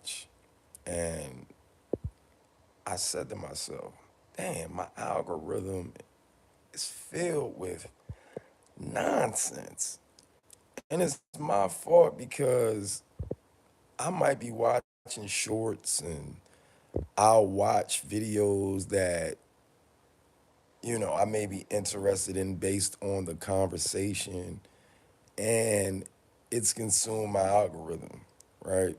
watch. And I said to myself, damn, my algorithm is filled with nonsense. And it's my fault because I might be watching shorts and I'll watch videos that, I may be interested in based on the conversation, and it's consumed my algorithm, right?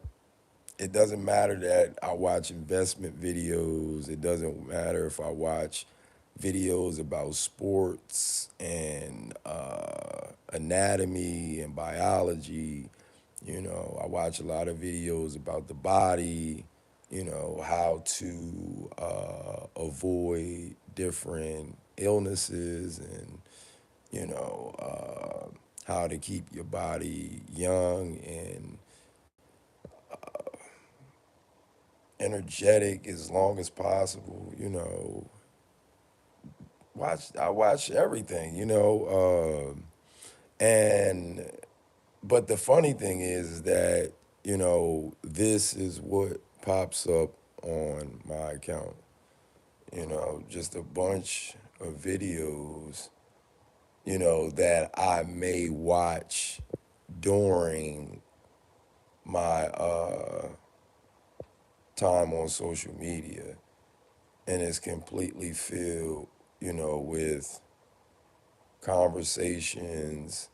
It doesn't matter that I watch investment videos. It doesn't matter if I watch videos about sports and anatomy and biology. I watch a lot of videos about the body, how to avoid different illnesses and, how to keep your body young and energetic as long as possible. I watch everything. And but the funny thing is that this is what pops up on my account. Just a bunch of videos. That I may watch during my time on social media, and it's completely filled, with conversations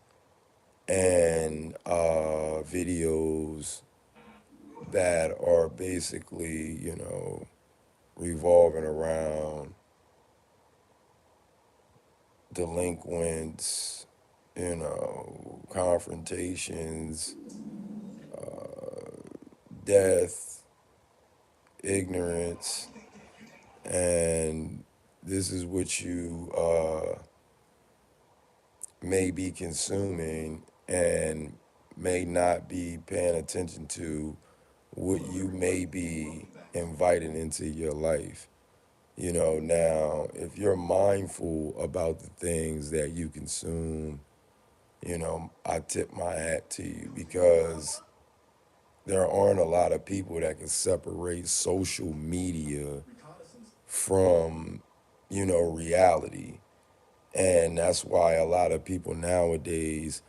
and videos that are basically, revolving around delinquents, confrontations, death, ignorance, and this is what you may be consuming and may not be paying attention to what you may be inviting into your life. Now, if you're mindful about the things that you consume, I tip my hat to you because there aren't a lot of people that can separate social media from, reality. And that's why a lot of people nowadays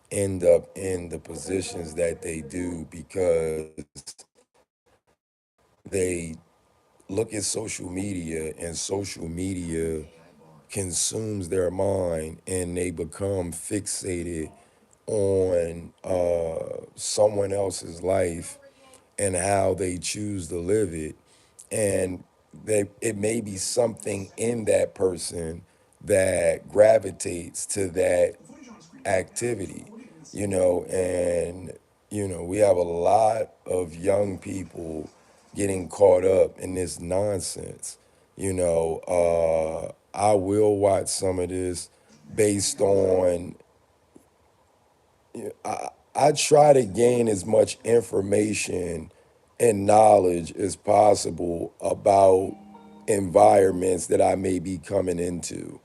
end up in the positions that they do because they look at social media and social media consumes their mind and they become fixated on someone else's life and how they choose to live it. And it may be something in that person that gravitates to that activity, and we have a lot of young people getting caught up in this nonsense. I will watch some of this based on I try to gain as much information and knowledge as possible about environments that I may be coming into.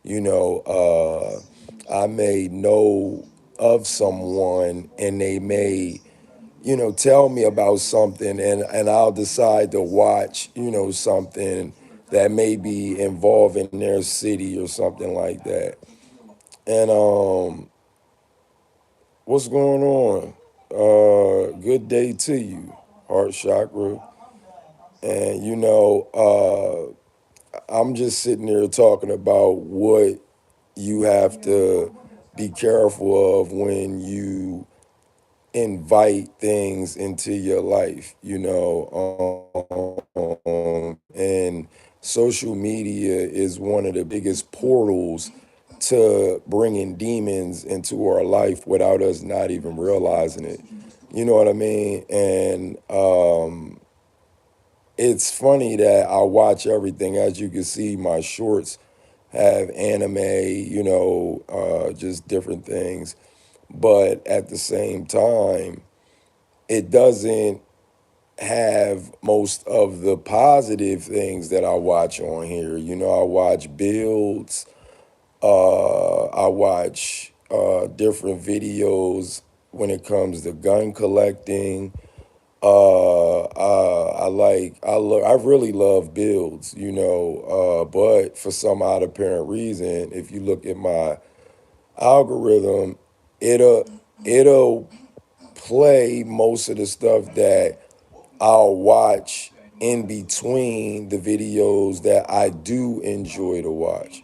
I may know of someone and they may, tell me about something, and I'll decide to watch, something that may be involving their city or something like that. And what's going on? Good day to you, heart chakra. And I'm just sitting there talking about what you have to be careful of when you invite things into your life, and social media is one of the biggest portals to bringing demons into our life without us not even realizing it. You know what I mean? And it's funny that I watch everything. As you can see, my shorts have anime, just different things. But at the same time, it doesn't have most of the positive things that I watch on here. I watch builds, I watch different videos when it comes to gun collecting. I really love builds, but for some odd apparent reason, if you look at my algorithm, it'll it'll play most of the stuff that I'll watch in between the videos that I do enjoy to watch.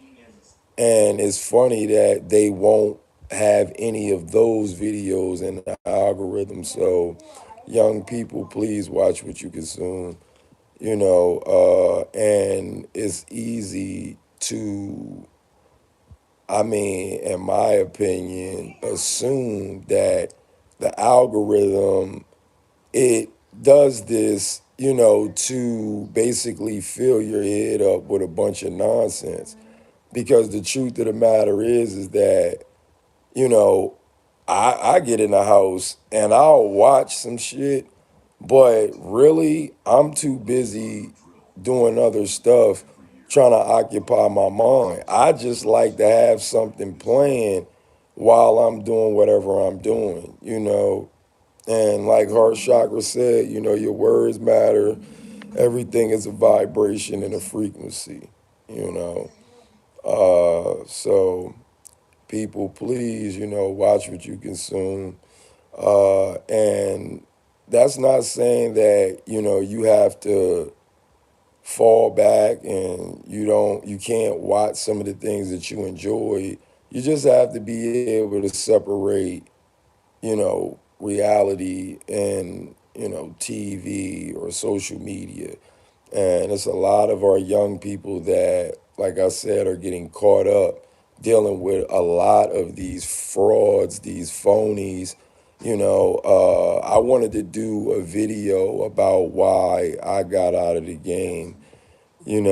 And it's funny that they won't have any of those videos in the algorithm. So, young people, please watch what you consume, and it's easy to, I mean, in my opinion, assume that the algorithm, it does this, to basically fill your head up with a bunch of nonsense. Because the truth of the matter is that, you know, I get in the house and I'll watch some shit, but really I'm too busy doing other stuff trying to occupy my mind. I just like to have something playing while I'm doing whatever I'm doing, And like Heart Chakra said, your words matter. Everything is a vibration and a frequency, you know. So people, please, watch what you consume. And that's not saying that, you have to fall back and you can't watch some of the things that you enjoy. You just have to be able to separate, reality and, TV or social media. And it's a lot of our young people that, like I said, are getting caught up dealing with a lot of these frauds, these phonies. I wanted to do a video about why I got out of the game, and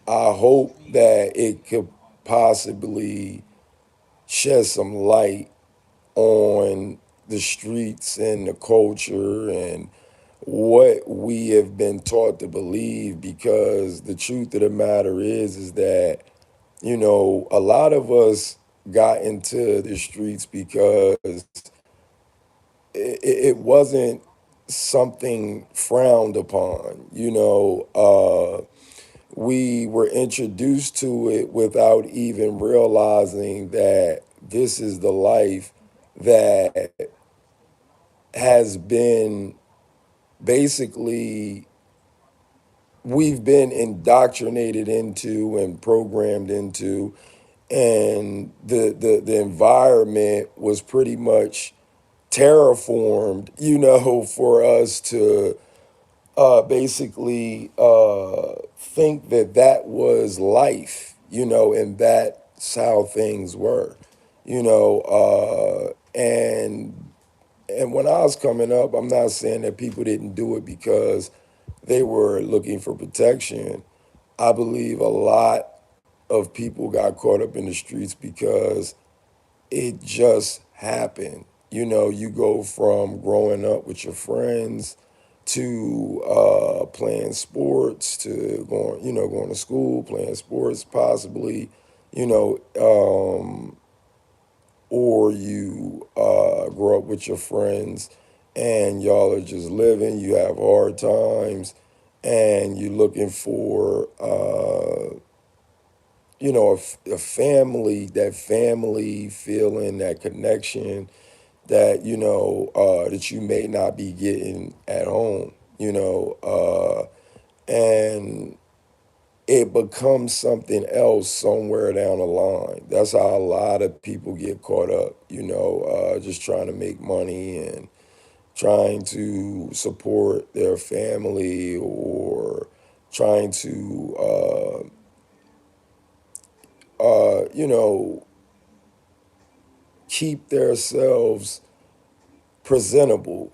I hope that it could possibly shed some light on the streets and the culture and what we have been taught to believe, because the truth of the matter is that a lot of us got into the streets because it wasn't something frowned upon. We were introduced to it without even realizing that this is the life that has been basically, we've been indoctrinated into and programmed into, and the environment was pretty much terraformed, for us to basically think that that was life, and that's how things were, and when I was coming up, I'm not saying that people didn't do it because they were looking for protection. I believe a lot of people got caught up in the streets because it just happened. You go from growing up with your friends to playing sports to going to school, playing sports, possibly, you know, or you grow up with your friends and y'all are just living, you have hard times, and you're looking for, a family, that family feeling, that connection that, that you may not be getting at home, and it becomes something else somewhere down the line. That's how a lot of people get caught up, just trying to make money and trying to support their family, or trying to, keep themselves presentable,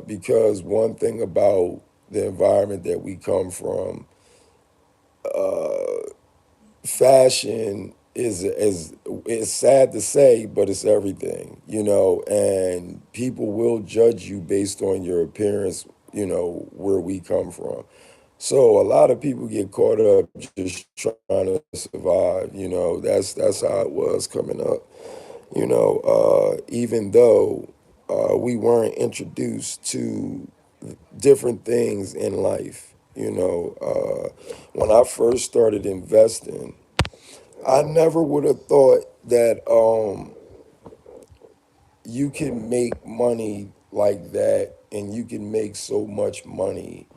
because one thing about the environment that we come from, fashion is it's sad to say, but it's everything, and people will judge you based on your appearance, where we come from. So a lot of people get caught up just trying to survive, that's how it was coming up, even though. we weren't introduced to different things in life. When I first started investing, I never would have thought that you can make money like that and you can make so much money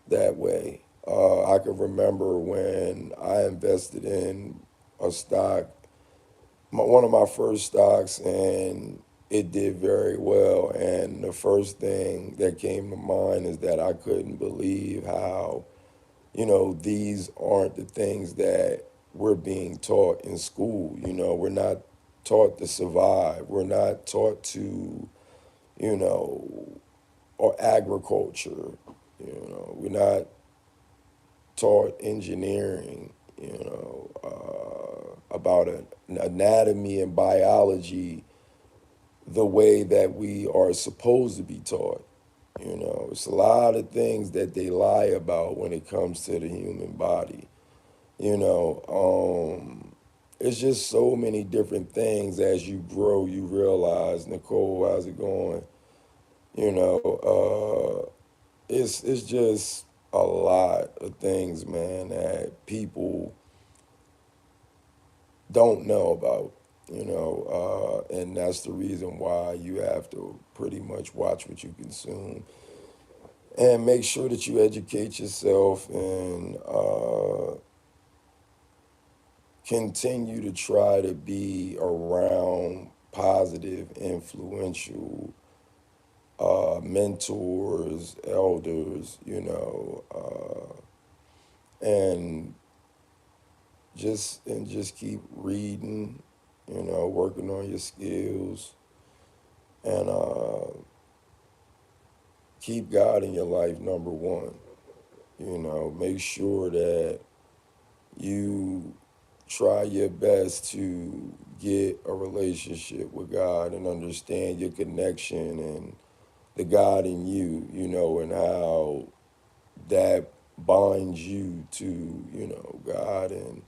that way. I can remember when I invested in a stock, one of my first stocks, and it did very well. And the first thing that came to mind is that I couldn't believe how, these aren't the things that we're being taught in school. We're not taught to survive. We're not taught to, you know, or agriculture. We're not taught engineering, about anatomy and biology the way that we are supposed to be taught. It's a lot of things that they lie about when it comes to the human body. You know, it's just so many different things as you grow, you realize, Nicole, how's it going? You know, it's just a lot of things, man, that people don't know about, and that's the reason why you have to pretty much watch what you consume and make sure that you educate yourself and continue to try to be around positive, influential mentors, elders, and just keep reading, working on your skills, and keep God in your life number one. Make sure that you try your best to get a relationship with God and understand your connection and the God in you, and how that binds you to, God. And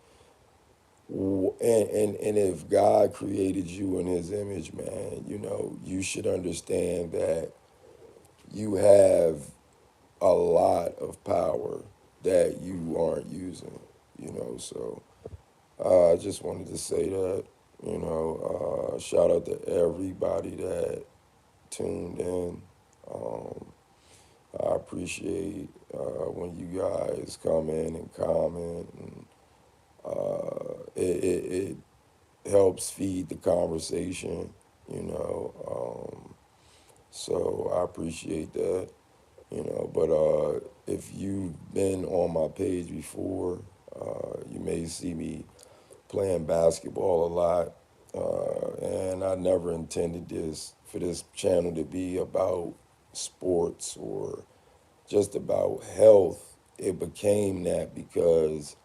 if God created you in his image, man, you should understand that you have a lot of power that you aren't using, so I just wanted to say that, shout out to everybody that tuned in. Um, I appreciate when you guys come in and comment, and it helps feed the conversation, you know. So I appreciate that, But if you've been on my page before, you may see me playing basketball a lot. And I never intended for this channel to be about sports or just about health. It became that because,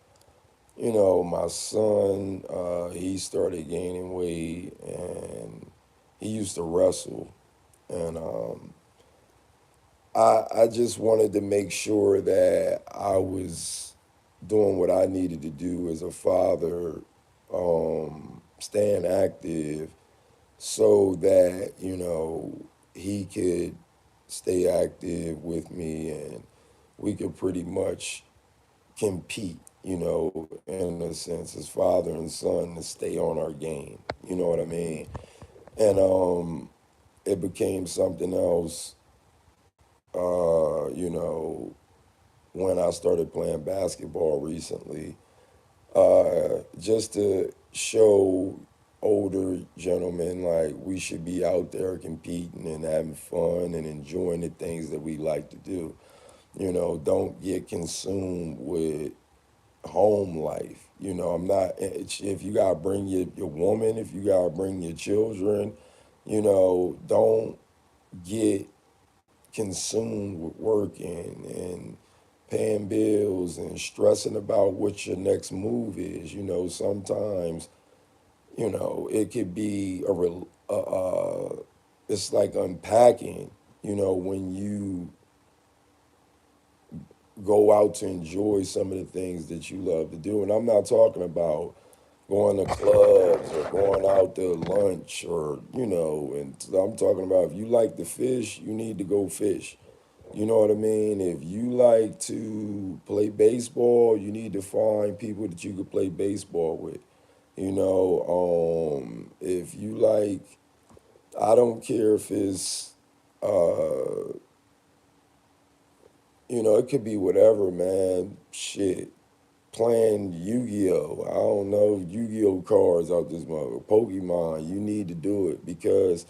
my son, he started gaining weight and he used to wrestle. And I just wanted to make sure that I was doing what I needed to do as a father, staying active so that, he could stay active with me and we could pretty much compete, in a sense, as father and son to stay on our game. You know what I mean? And it became something else, when I started playing basketball recently, just to show older gentlemen like we should be out there competing and having fun and enjoying the things that we like to do. Don't get consumed with home life. I'm not, if you gotta bring your woman, if you gotta bring your children, don't get consumed with working and paying bills and stressing about what your next move is. Sometimes, it could be it's like unpacking, when you go out to enjoy some of the things that you love to do. And I'm not talking about going to clubs or going out to lunch or, and I'm talking about if you like to fish, you need to go fish. You know what I mean? If you like to play baseball, you need to find people that you could play baseball with. If you like, I don't care if it's, it could be whatever, man. Shit. Playing Yu-Gi-Oh! I don't know, Yu-Gi-Oh cards out this mother. Pokemon, you need to do it because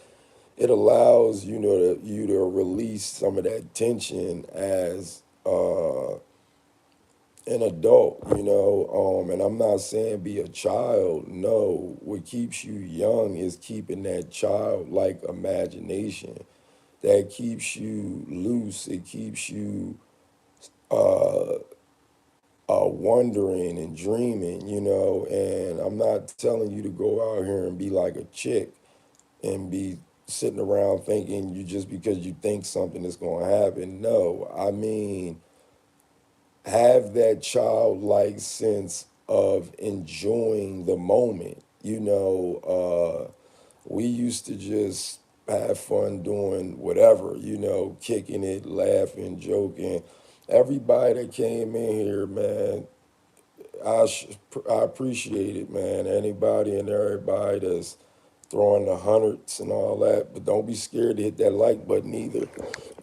it allows you to release some of that tension as an adult, and I'm not saying be a child. No, what keeps you young is keeping that childlike imagination. That keeps you loose. It keeps you wondering and dreaming, and I'm not telling you to go out here and be like a chick and be sitting around thinking you just because you think something is going to happen. No, I mean, have that childlike sense of enjoying the moment. We used to just have fun doing whatever, kicking it, laughing, joking. Everybody that came in here, man, I appreciate it, man. Anybody and everybody that's throwing the hundreds and all that, but don't be scared to hit that like button either.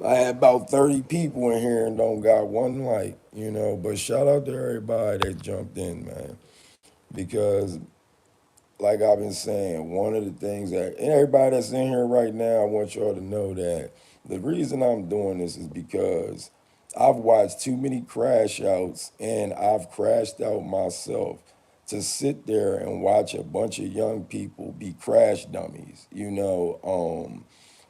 I had about 30 people in here and don't got one like, but shout out to everybody that jumped in, man. Because like I've been saying, one of the things that and everybody that's in here right now, I want y'all to know that the reason I'm doing this is because I've watched too many crash outs and I've crashed out myself to sit there and watch a bunch of young people be crash dummies.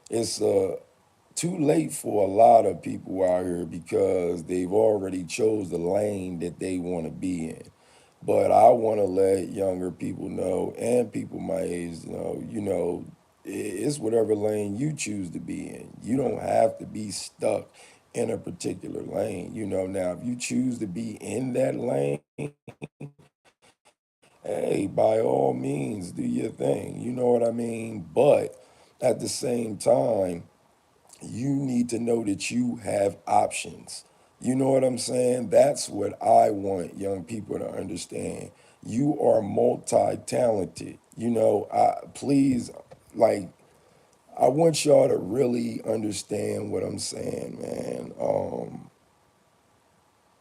It's too late for a lot of people out here because they've already chose the lane that they want to be in. But I want to let younger people know and people my age know, it's whatever lane you choose to be in. You don't have to be stuck in a particular lane. Now if you choose to be in that lane, hey, by all means, do your thing. You know what I mean? But at the same time, you need to know that you have options. You know what I'm saying? That's what I want young people to understand. You are multi-talented. Please, like, I want y'all to really understand what I'm saying, man.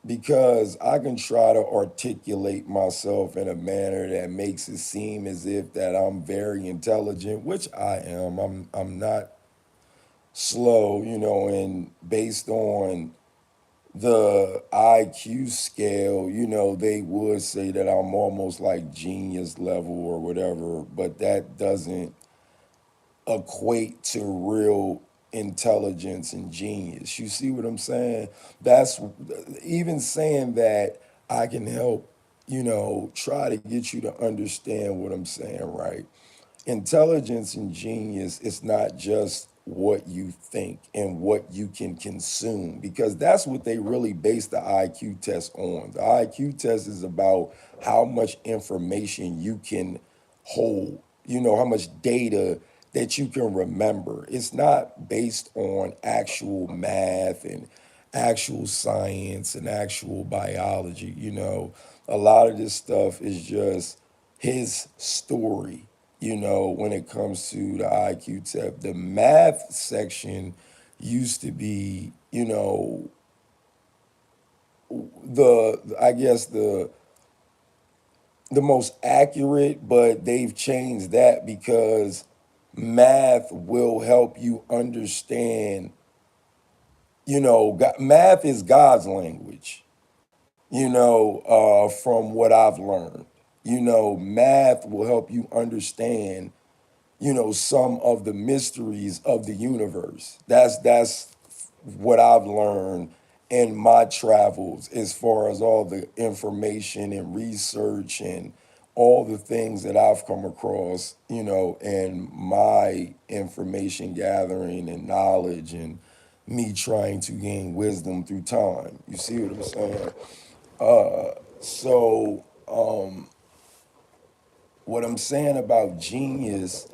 Because I can try to articulate myself in a manner that makes it seem as if that I'm very intelligent, which I am. I'm not slow, and based on the IQ scale, they would say that I'm almost like genius level or whatever, but that doesn't equate to real intelligence and genius. You see what I'm saying? That's even saying that I can help, try to get you to understand what I'm saying, right? Intelligence and genius is not just what you think and what you can consume because that's what they really base the IQ test on. The IQ test is about how much information you can hold, how much data that you can remember. It's not based on actual math and actual science and actual biology. A lot of this stuff is just his story, when it comes to the IQ test. The math section used to be, I guess the most accurate, but they've changed that because math will help you understand, math is God's language, from what I've learned. Math will help you understand, some of the mysteries of the universe. That's what I've learned in my travels as far as all the information and research and all the things that I've come across, and my information gathering and knowledge and me trying to gain wisdom through time. You see what I'm saying? So what I'm saying about genius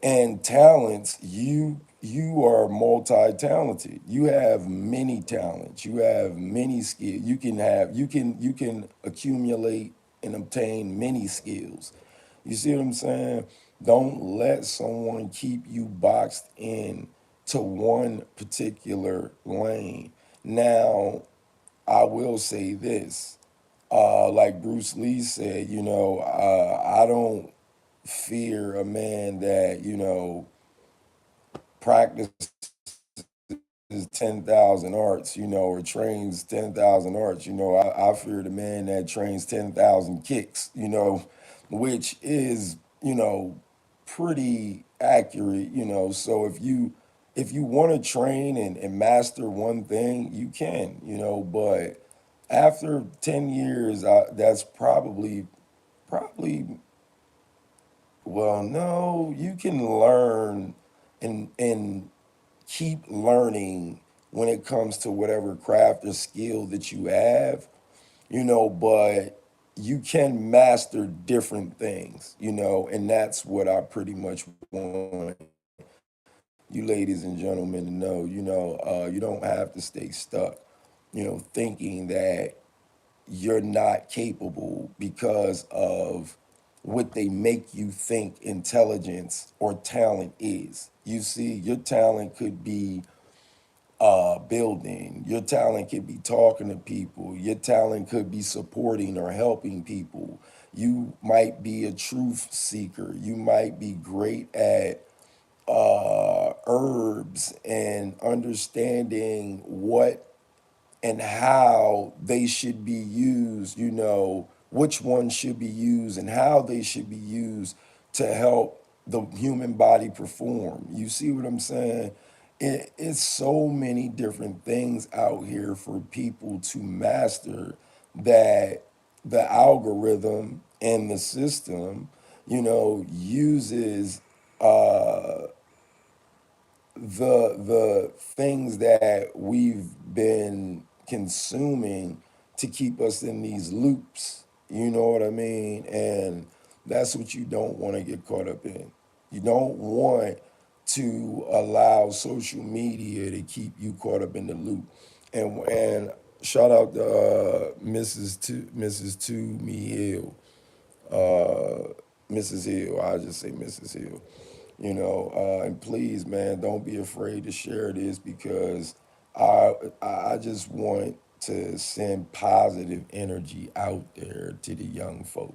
and talents, you are multi-talented. You have many talents. You have many skills. You can accumulate and obtain many skills. You see what I'm saying? Don't let someone keep you boxed in to one particular lane. Now, I will say this. Like Bruce Lee said, I don't fear a man that, practices 10,000 arts, or trains 10,000 arts. I fear the man that trains 10,000 kicks, which is, pretty accurate, So if you want to train and master one thing, you can, but after 10 years, that's probably well, no, you can learn and keep learning when it comes to whatever craft or skill that you have, but you can master different things, and that's what I pretty much want you ladies and gentlemen to know, you don't have to stay stuck, thinking that you're not capable because of what they make you think intelligence or talent is. You see, your talent could be building, your talent could be talking to people, your talent could be supporting or helping people. You might be a truth seeker, you might be great at herbs and understanding what and how they should be used, which ones should be used and how they should be used to help the human body perform. You see what I'm saying? It's so many different things out here for people to master that the algorithm and the system, uses the things that we've been consuming to keep us in these loops. You know what I mean? And that's what you don't want to get caught up in. You don't want to allow social media to keep you caught up in the loop. And shout out to Mrs. Toomey Hill, Mrs. Hill. I just say Mrs. Hill. And please, man, don't be afraid to share this because I I just want to send positive energy out there to the young folk.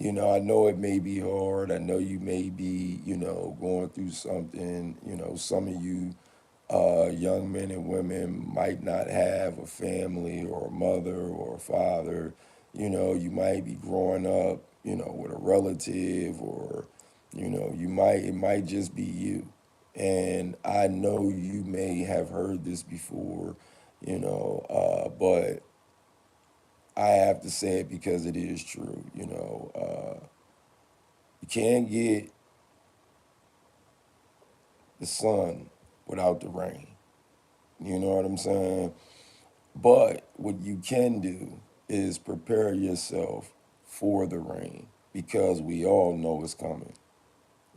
I know it may be hard. I know you may be, going through something. Some of you young men and women might not have a family or a mother or a father. You might be growing up, with a relative or, it might just be you. And I know you may have heard this before, but I have to say it because it is true. You can't get the sun without the rain. You know what I'm saying? But what you can do is prepare yourself for the rain because we all know it's coming.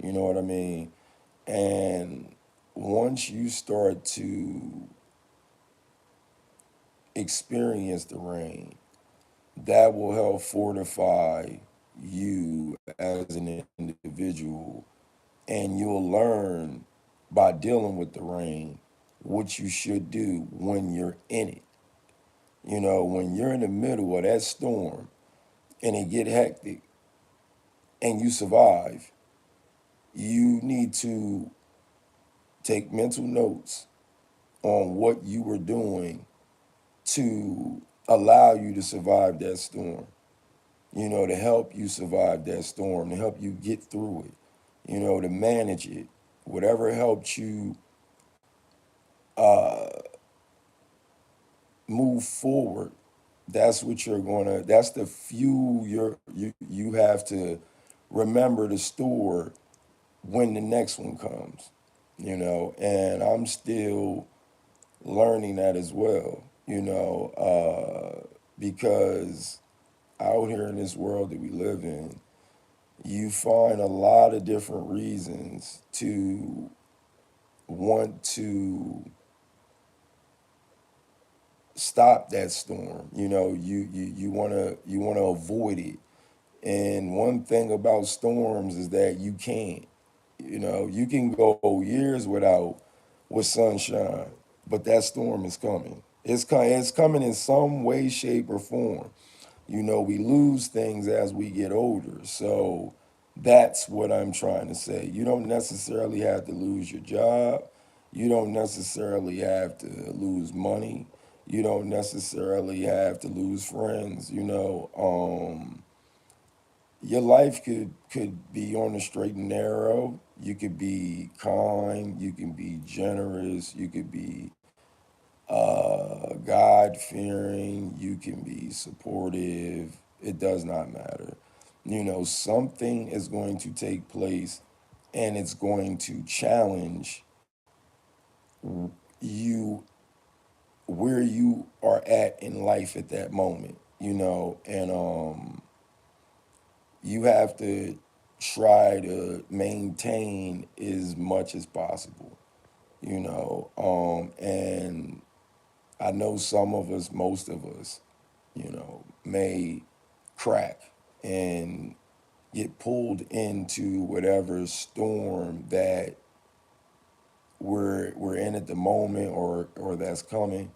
You know what I mean? And once you start to experience the rain, that will help fortify you as an individual. And you'll learn by dealing with the rain what you should do when you're in it. When you're in the middle of that storm and it get hectic and you survive, you need to take mental notes on what you were doing to allow you to survive that storm, to help you survive that storm, to help you get through it, to manage it. Whatever helped you move forward, that's the fuel you have to remember to store when the next one comes, and I'm still learning that as well, because out here in this world that we live in, you find a lot of different reasons to want to stop that storm. You know, you wanna avoid it. And one thing about storms is that you can't. You know, you can go years without with sunshine, but that storm is coming. It's coming in some way, shape, or form. You know, we lose things as we get older. So that's what I'm trying to say. You don't necessarily have to lose your job. You don't necessarily have to lose money. You don't necessarily have to lose friends. Your life could be on the straight and narrow. You could be kind. You can be generous. You could be God fearing. You can be supportive. It does not matter. You know, something is going to take place, and it's going to challenge you where you are at in life at that moment. You know, and you have to try to maintain as much as possible. And I know some of us, most of us, may crack and get pulled into whatever storm that we're in at the moment, or that's coming.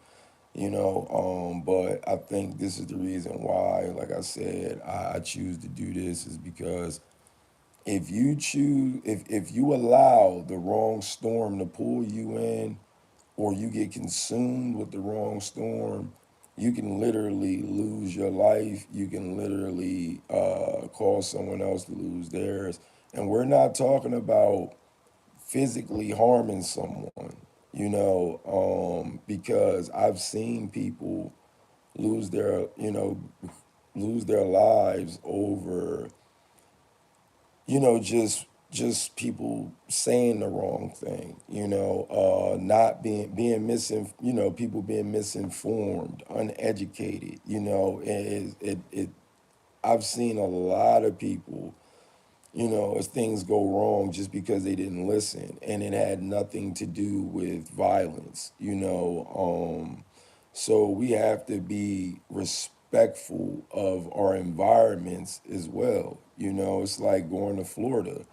But I think this is the reason why, like I said, I choose to do this, is because if you allow the wrong storm to pull you in, or you get consumed with the wrong storm, you can literally lose your life. You can literally cause someone else to lose theirs. And we're not talking about physically harming someone, because I've seen people lose lose their lives over, just people saying the wrong thing, not being people being misinformed, uneducated. I've seen a lot of people, as things go wrong, just because they didn't listen, and it had nothing to do with violence. So we have to be respectful of our environments as well. It's like going to Florida.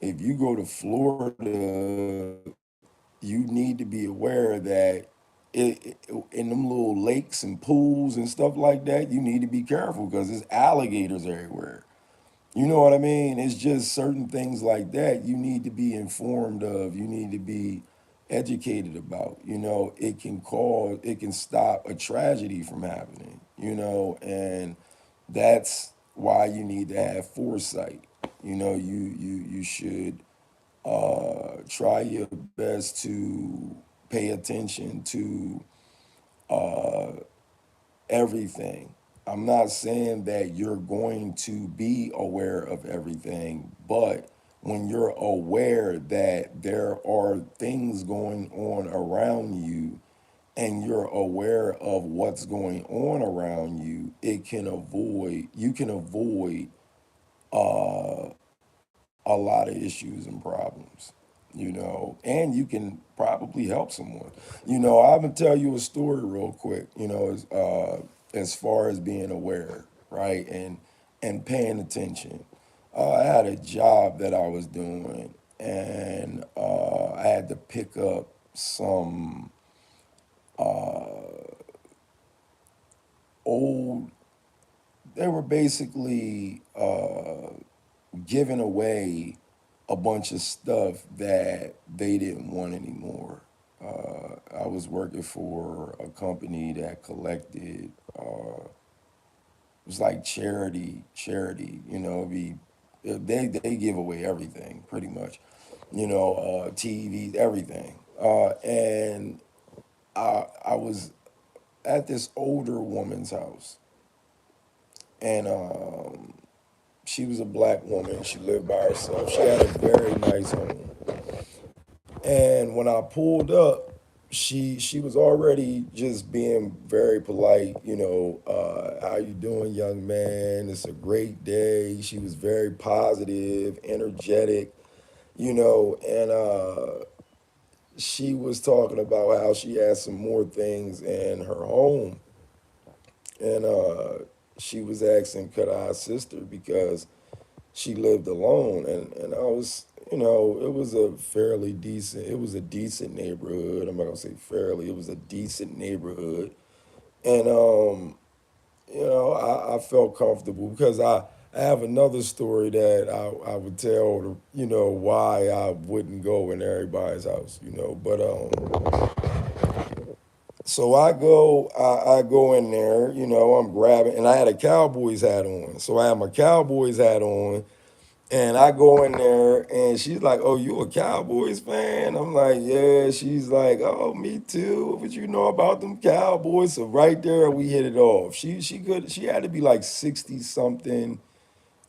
If you go to Florida, you need to be aware that in them little lakes and pools and stuff like that, you need to be careful because there's alligators everywhere. You know what I mean? It's just certain things like that you need to be informed of. You need to be educated about. It can stop a tragedy from happening, and that's why you need to have foresight. You should try your best to pay attention to everything. I'm not saying that you're going to be aware of everything, but when you're aware that there are things going on around you, and you're aware of what's going on around you, you can avoid a lot of issues and problems, and you can probably help someone. I'm gonna tell you a story real quick, as far as being aware, right? And paying attention. I had a job that I was doing, and I had to pick up some old, they were basically giving away a bunch of stuff that they didn't want anymore. I was working for a company that collected, it was like charity, they give away everything pretty much, TV, everything. And I was at this older woman's house, and she was a black woman. She lived by herself. She had a very nice home. And when I pulled up, she was already just being very polite, how you doing, young man? It's a great day. She was very positive, energetic, and she was talking about how she had some more things in her home, and she was asking could I assist her because she lived alone, and I was, it was a fairly decent, it was a decent neighborhood. I'm not gonna say fairly, it was a decent neighborhood, and I felt comfortable because I have another story that I would tell, why I wouldn't go in everybody's house, but so I go in there, I'm grabbing, and I had a Cowboys hat on, so I had my Cowboys hat on. And I go in there and she's like, "Oh, you a Cowboys fan?" I'm like, "Yeah." She's like, "Oh, me too. What you know about them Cowboys?" So right there we hit it off. She had to be like 60 something,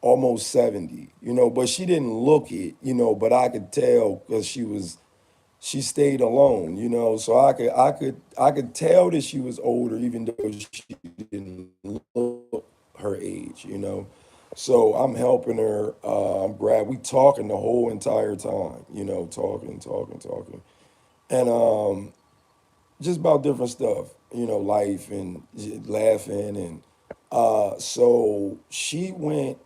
almost 70, but she didn't look it, but I could tell because she stayed alone, so I could tell that she was older even though she didn't look her age, so I'm helping her. I'm Brad. We talking the whole entire time, talking, talking, talking, and just about different stuff, life and laughing, and so she went,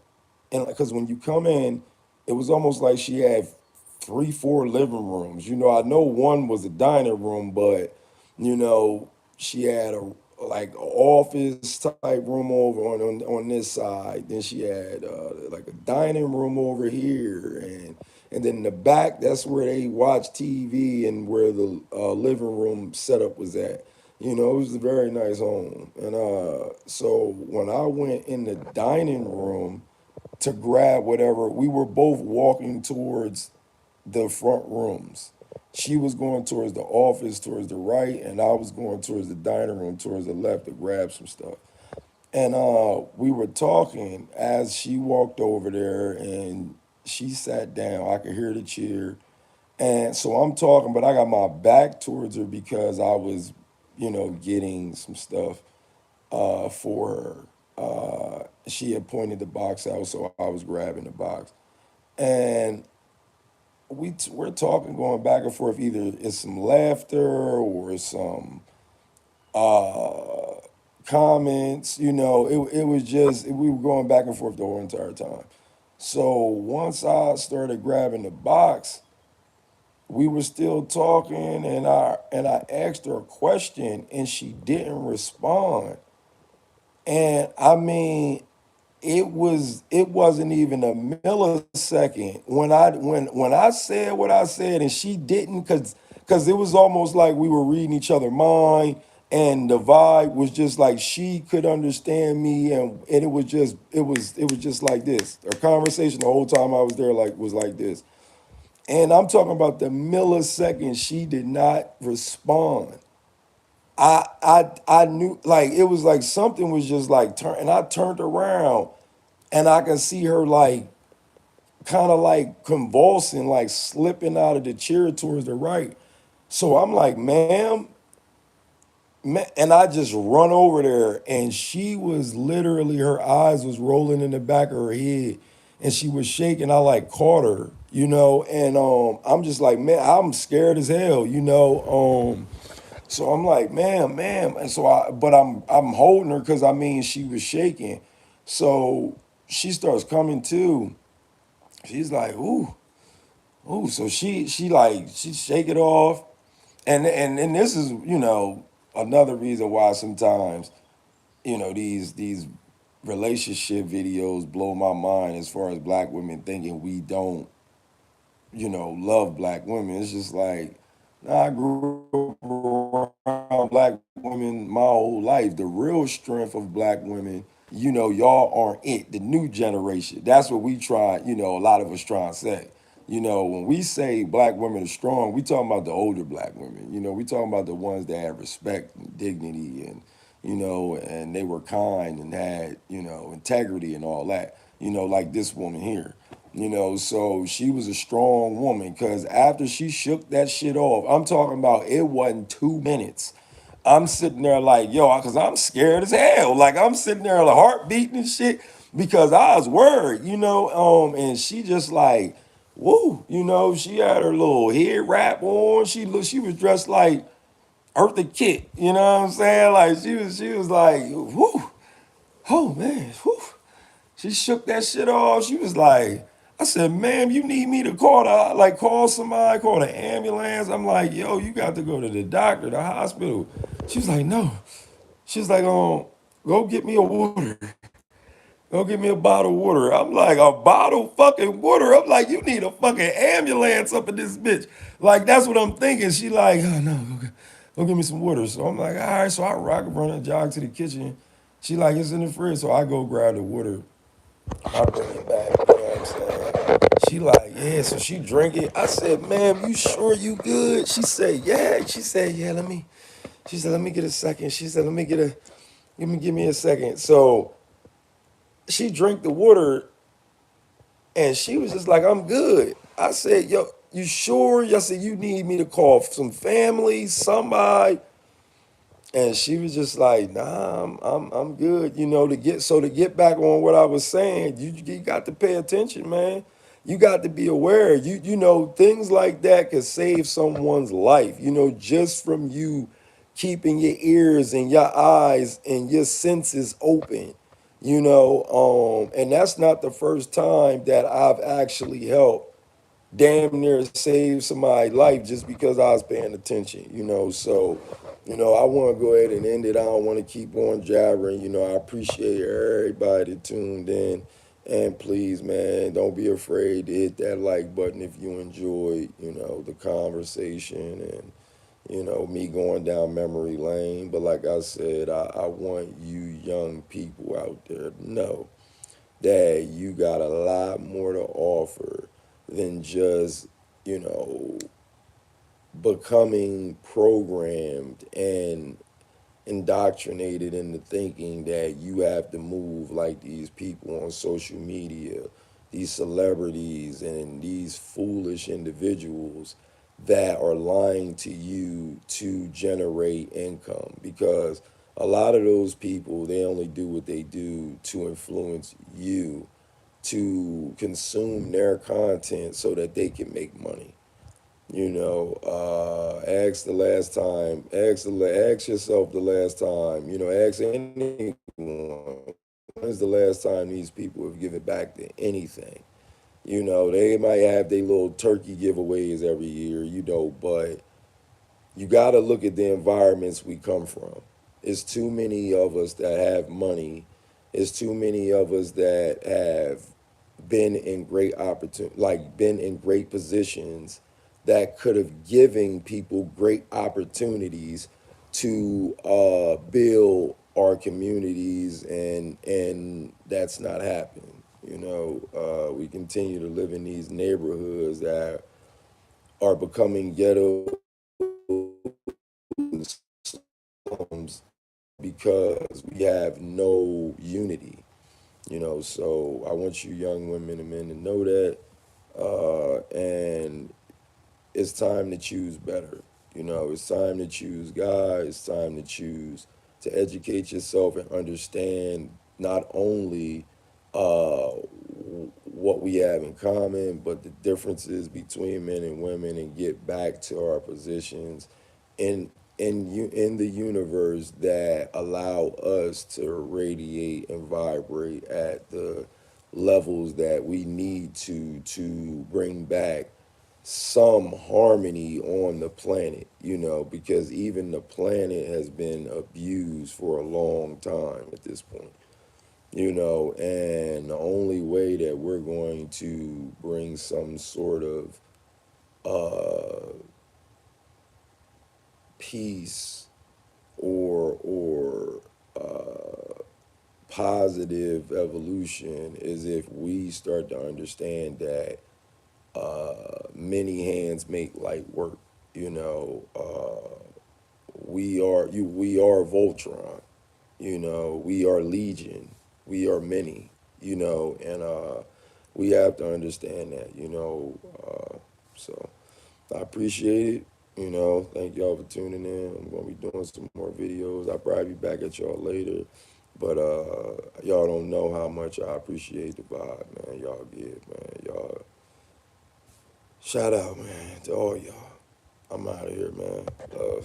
and because when you come in, it was almost like she had three, four living rooms. I know one was a dining room, but you know, she had a like a office type room over on this side. Then she had like a dining room over here, and then in the back, that's where they watch TV and where the living room setup was at. It was a very nice home, and so when I went in the dining room to grab whatever. We were both walking towards the front rooms. She was going towards the office towards the right, and I was going towards the dining room towards the left to grab some stuff. And we were talking as she walked over there and she sat down. I could hear the chair. And so I'm talking, but I got my back towards her because I was, getting some stuff for her. She had pointed the box out, so I was grabbing the box. And we're talking, going back and forth. Either it's some laughter or some uh, comments. It was just we were going back and forth the whole entire time. So once I started grabbing the box, we were still talking, and I asked her a question, and she didn't respond. And I mean, it wasn't even a millisecond when I said what I said and she didn't, because it was almost like we were reading each other mind, and the vibe was just like she could understand me, and it was just like this. Our conversation the whole time I was there was like this. And I'm talking about the millisecond she did not respond. I knew, like, it was like something was just like and I turned around and I can see her like kind of like convulsing, like slipping out of the chair towards the right. So I'm like, ma'am, and I just run over there, and she was literally, her eyes was rolling in the back of her head, and she was shaking. I like caught her, and I'm just like, man, I'm scared as hell, so I'm like, ma'am, and so but I'm holding her because I mean she was shaking. So she starts coming to. She's like, ooh, ooh. So she shake it off, and this is another reason why sometimes these relationship videos blow my mind as far as black women thinking we don't love black women. It's just like, nah, I grew up around black women my whole life. The real strength of black women, y'all aren't it. The new generation. That's what we try, a lot of us try and say. When we say black women are strong, we talking about the older black women. We talking about the ones that had respect and dignity, and they were kind and had, integrity and all that, like this woman here. So she was a strong woman because after she shook that shit off, I'm talking about it wasn't 2 minutes. I'm sitting there like, yo, because I'm scared as hell. Like I'm sitting there, like heart beating and shit, because I was worried, and she just like, woo, she had her little head wrap on. She was dressed like Eartha Kitt, you know what I'm saying? Like she was like, woo, oh man, woo. She shook that shit off. She was like, I said, ma'am, you need me to call somebody, call the ambulance. I'm like, yo, you got to go to the doctor, the hospital. She was like, no. She's like, go get me a water. Go get me a bottle of water. I'm like, a bottle of fucking water? I'm like, you need a fucking ambulance up in this bitch. Like, that's what I'm thinking. She like, oh no, go get me some water. So I'm like, all right. So I rock run and jog to the kitchen. She like, it's in the fridge. So I go grab the water. I bring it back, you know what I'm saying? She like, yeah, so she drink it. I said, ma'am, you sure you good? She said, yeah. She said, yeah, let me get a second. She said, give me a second. So she drank the water and she was just like, I'm good. I said, yo, you sure? I said, you need me to call some family, somebody? And she was just like, nah, I'm good. To get back on what I was saying, you got to pay attention, man. You got to be aware. Things like that could save someone's life, just from you keeping your ears and your eyes and your senses open, and that's not the first time that I've actually helped damn near saved somebody's life just because I was paying attention, So, I want to go ahead and end it. I don't want to keep on jabbering. I appreciate everybody that tuned in. And please, man, don't be afraid to hit that like button if you enjoyed, the conversation and, me going down memory lane. But like I said, I want you young people out there to know that you got a lot more to offer than just, you know, becoming programmed and indoctrinated into thinking that you have to move like these people on social media, these celebrities, and these foolish individuals that are lying to you to generate income. Because a lot of those people, they only do what they do to influence you to consume their content so that they can make money. Ask yourself the last time, ask anyone, when's the last time these people have given back to anything? They might have their little turkey giveaways every year, but you got to look at the environments we come from. It's too many of us that have money. It's too many of us that have been in great positions that could have given people great opportunities to build our communities, and that's not happening. We continue to live in these neighborhoods that are becoming ghetto slums because we have no unity. So I want you young women and men to know that, and it's time to choose better. It's time to choose God. It's time to choose to educate yourself and understand not only what we have in common, but the differences between men and women, and get back to our positions in in the universe that allow us to radiate and vibrate at the levels that we need to bring back some harmony on the planet, because even the planet has been abused for a long time at this point, and the only way that we're going to bring some sort of uh, peace or positive evolution is if we start to understand that many hands make light work. We are Voltron. We are Legion. We are many. And we have to understand that, you know. So I appreciate it. You know, thank y'all for tuning in. I'm gonna be doing some more videos. I'll probably be back at y'all later. But y'all don't know how much I appreciate the vibe, man. Y'all give, man. Y'all shout out, man, to all y'all. I'm out of here, man. Love.